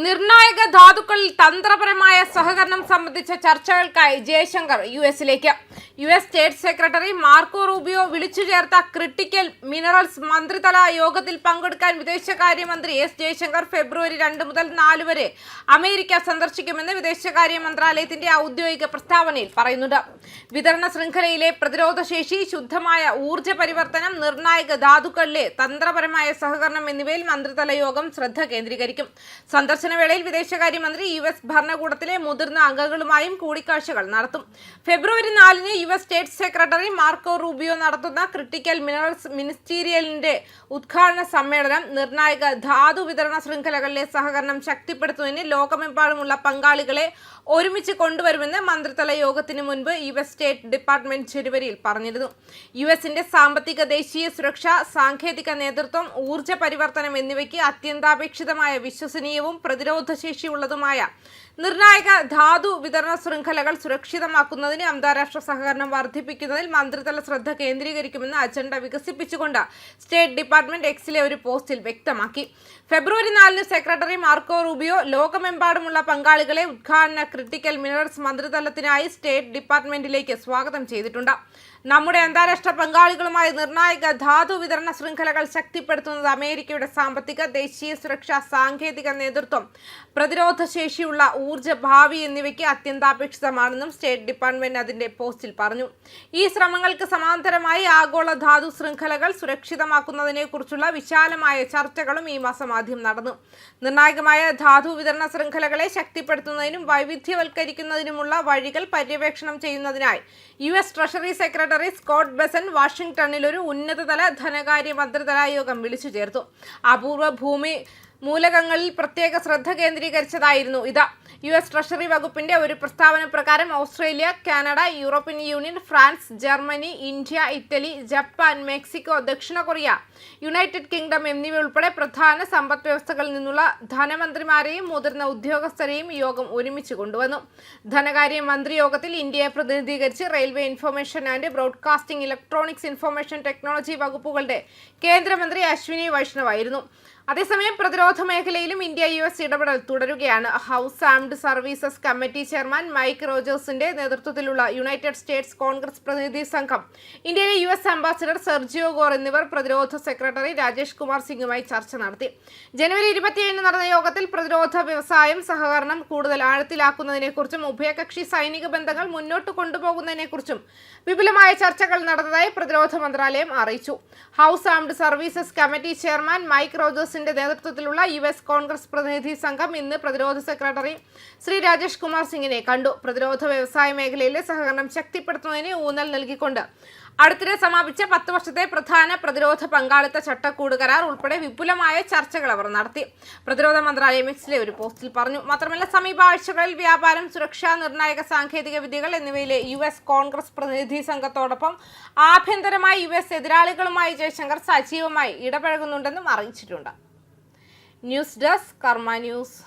നിർണായക ധാതുക്കളിൽ തന്ത്രപരമായ സഹകരണം സംബന്ധിച്ച ചർച്ചകൾക്കായി ജയശങ്കർ യുഎസിലേക്ക്. US state secretary Marco Rubio വിളിച്ചു ചേർത്ത ക്രിട്ടിക്കൽ മിനറൽസ് മന്ത്രിതല യോഗത്തിൽ പങ്കെടുക്കാൻ വിദേശകാര്യമന്ത്രി എസ് ജയശങ്കർ ഫെബ്രുവരി 2 മുതൽ 4 വരെ അമേരിക്ക സന്ദർശിക്കുമെന്ന് വിദേശകാര്യ മന്ത്രാലയത്തിന്റെ ഔദ്യോഗിക പ്രസ്താവനയിൽ പറയുന്നുണ്ട്. വിതരണ ശൃംഖലയിലെ പ്രതിരോധശേഷി, ശുദ്ധമായ ഊർജ്ജ പരിവർത്തനം, നിർണായക ധാതുക്കളിലെ തന്ത്രപരമായ സഹകരണം എന്നിവയിൽ മന്ത്രിതല യോഗം ശ്രദ്ധ കേന്ദ്രീകരിക്കും. സന്ദർശനവേളയിൽ വിദേശകാര്യമന്ത്രി യുഎസ് ഭരണകൂടത്തിലെ മുതിർന്ന അംഗങ്ങളുമായും കൂടിക്കാഴ്ചകൾ നടത്തും. ഫെബ്രുവരി 4-ന് US state secretary Marco Rubio നടത്തുന്ന ക്രിട്ടിക്കൽ മിനറൽസ് മിനിസ്റ്റീരിയലിന്റെ ഉദ്ഘാടന സമ്മേളനം നിർണായക ധാതു വിതരണ ശൃംഖലകളിലെ സഹകരണം ശക്തിപ്പെടുത്തുന്നതിന് ലോകമെമ്പാടുമുള്ള പങ്കാളികളെ ഒരുമിച്ച് കൊണ്ടുവരുമെന്ന് മന്ത്രിതല യോഗത്തിന് മുൻപ് യുഎസ് സ്റ്റേറ്റ് ഡിപ്പാർട്ട്മെന്റ് ജനുവരിയിൽ പറഞ്ഞിരുന്നു. യുഎസിന്റെ സാമ്പത്തിക, ദേശീയ സുരക്ഷ, സാങ്കേതിക നേതൃത്വം, ഊർജ്ജ പരിവർത്തനം എന്നിവയ്ക്ക് അത്യന്താപേക്ഷിതമായ വിശ്വസനീയവും പ്രതിരോധശേഷിയുള്ളതുമായ നിർണായക ധാതു വിതരണ ശൃംഖലകൾ സുരക്ഷിതമാക്കുന്നതിന് അന്താരാഷ്ട്ര സഹകരണം വർദ്ധിപ്പിക്കുന്നതിൽ മന്ത്രിതല ശ്രദ്ധ കേന്ദ്രീകരിക്കുമെന്ന് അജണ്ട വികസിപ്പിച്ചുകൊണ്ട് സ്റ്റേറ്റ് ഡിപ്പാർട്ട്മെന്റ് എക്സിലെ ഒരു പോസ്റ്റിൽ വ്യക്തമാക്കി. ഫെബ്രുവരി 4-ന് സെക്രട്ടറി മാർക്കോ റൂബിയോ ലോകമെമ്പാടുമുള്ള പങ്കാളികളെ ഉദ്ഘാടന ക്രിട്ടിക്കൽ മിനറൽസ് മന്ത്രിതലത്തിനായി സ്റ്റേറ്റ് ഡിപ്പാർട്ട്മെന്റിലേക്ക് സ്വാഗതം ചെയ്തിട്ടുണ്ട്. നമ്മുടെ അന്താരാഷ്ട്ര പങ്കാളികളുമായി നിർണായക ധാതു വിതരണ ശൃംഖലകൾ ശക്തിപ്പെടുത്തുന്നത് അമേരിക്കയുടെ സാമ്പത്തിക, ദേശീയ സുരക്ഷ, സാങ്കേതിക നേതൃത്വം, പ്രതിരോധശേഷിയുള്ള ഊർജ്ജ ഭാവി എന്നിവയ്ക്ക് അത്യന്താപേക്ഷിതമാണെന്നും സ്റ്റേറ്റ് ഡിപ്പാർട്ട്മെന്റ് അതിന്റെ പോസ്റ്റിൽ പറഞ്ഞു. ഈ ശ്രമങ്ങൾക്ക് സമാന്തരമായി ആഗോള ധാതു ശൃംഖലകൾ സുരക്ഷിതമാക്കുന്നതിനെ കുറിച്ചുള്ള വിശാലമായ ചർച്ചകളും ഈ മാസം ആദ്യം നടന്നു. നിർണായകമായ ധാതു വിതരണ ശൃംഖലകളെ ശക്തിപ്പെടുത്തുന്നതിനും വൈവിധ്യവൽക്കരിക്കുന്നതിനുമുള്ള വഴികൾ പര്യവേക്ഷണം ചെയ്യുന്നതിനായി US treasury secretary Scott Bessent വാഷിംഗ്ടണിൽ ഒരു ഉന്നതതല ധനകാര്യ മന്ത്രിതല യോഗം വിളിച്ചു ചേർത്തു. അപൂർവ ഭൂമി മൂലകങ്ങളിൽ പ്രത്യേക ശ്രദ്ധ കേന്ദ്രീകരിച്ചതായിരുന്നു ഇത്. യുഎസ് ട്രഷറി വകുപ്പിന്റെ ഒരു പ്രസ്താവന പ്രകാരം Australia, Canada, European union, France, Germany, India, Italy, Japan, Mexico, ദക്ഷിണ കൊറിയ, യുണൈറ്റഡ് കിങ്ഡം എന്നിവ ഉൾപ്പെടെ പ്രധാന സമ്പദ് വ്യവസ്ഥകളിൽ നിന്നുള്ള ധനമന്ത്രിമാരെയും മുതിർന്ന ഉദ്യോഗസ്ഥരെയും യോഗം ഒരുമിച്ച് കൊണ്ടുവന്നു. ധനകാര്യ മന്ത്രി യോഗത്തിൽ ഇന്ത്യയെ പ്രതിനിധീകരിച്ച് railway, information and broadcasting, electronics, information technology വകുപ്പുകളുടെ കേന്ദ്രമന്ത്രി അശ്വിനി വൈഷ്ണവ് ആയിരുന്നു. അതേസമയം പ്രതിരോധ മേഖലയിലും ഇന്ത്യ യുഎസ് ഇടപെടൽ തുടരുകയാണ്. House armed services committee chairman Mike റോജേഴ്സിന്റെ നേതൃത്വത്തിലുള്ള യുണൈറ്റഡ് സ്റ്റേറ്റ്സ് കോൺഗ്രസ് പ്രതിനിധി സംഘം, ഇന്ത്യയിലെ യുഎസ് അംബാസിഡർ സെർജിയോ ഗോർ എന്നിവർ പ്രതിരോധ സെക്രട്ടറി രാജേഷ് കുമാർ സിംഗുമായി ചർച്ച നടത്തി. ജനുവരി 27-ന് നടന്ന യോഗത്തിൽ പ്രതിരോധ വ്യവസായം സഹകരണം കൂടുതൽ ആഴത്തിലാക്കുന്നതിനെക്കുറിച്ചും ഉഭയകക്ഷി സൈനിക ബന്ധങ്ങൾ മുന്നോട്ട് കൊണ്ടുപോകുന്നതിനെക്കുറിച്ചും വിപുലമായ ചർച്ചകൾ നടന്നതായി പ്രതിരോധ മന്ത്രാലയം അറിയിച്ചു. House armed services committee chairman Mike Rogers നേതൃത്വത്തിലുള്ള യുഎസ് കോൺഗ്രസ് പ്രതിനിധി സംഘം ഇന്ന് പ്രതിരോധ സെക്രട്ടറി ശ്രീ രാജേഷ് കുമാർ സിംഗിനെ കണ്ടു. പ്രതിരോധ വ്യവസായ മേഖലയിലെ സഹകരണം ശക്തിപ്പെടുത്തുന്നതിന് ഊന്നൽ നൽകിക്കൊണ്ട് അടുത്തിടെ സമാപിച്ച 10 വർഷത്തെ പ്രധാന പ്രതിരോധ പങ്കാളിത്ത ചട്ടക്കൂട് കരാർ ഉൾപ്പെടെ വിപുലമായ ചർച്ചകൾ അവർ നടത്തി. പ്രതിരോധ മന്ത്രാലയം എക്സിലെ ഒരു പോസ്റ്റിൽ പറഞ്ഞു. മാത്രമല്ല, സമീപ ആഴ്ചകളിൽ വ്യാപാരം, സുരക്ഷ, നിർണായക സാങ്കേതിക വിദ്യകൾ എന്നിവയിലെ യുഎസ് കോൺഗ്രസ് പ്രതിനിധി സംഘത്തോടൊപ്പം ആഭ്യന്തരമായി യുഎസ് എതിരാളികളുമായി ജയശങ്കർ സജീവമായി ഇടപഴകുന്നുണ്ടെന്നും അറിയിച്ചിട്ടുണ്ട്. ന്യൂസ് ഡെസ്ക് കർമ്മ ന്യൂസ്.